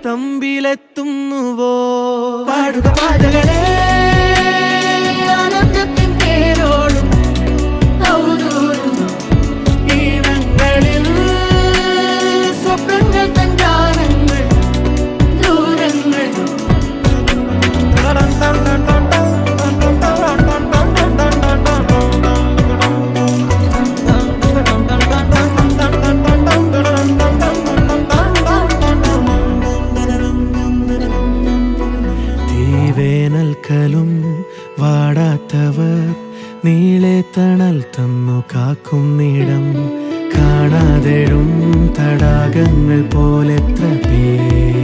തമ്പിലെത്തുന്നുവോ? പാടുക പാതകളെ ആനന്ദത്തിൻ പേരോടും ഔദൂരും ഈണങ്ങളിൽ സ്വപ്നങ്ങൾ തൻ ഗാനങ്ങൾ ദൂരങ്ങൾ. വേനൽക്കലും വാടാത്തവർ നീളെ തണൽ തന്നു കാക്കും നീടം കാണാതെഴും തടാകങ്ങൾ പോലെത്ര പേർ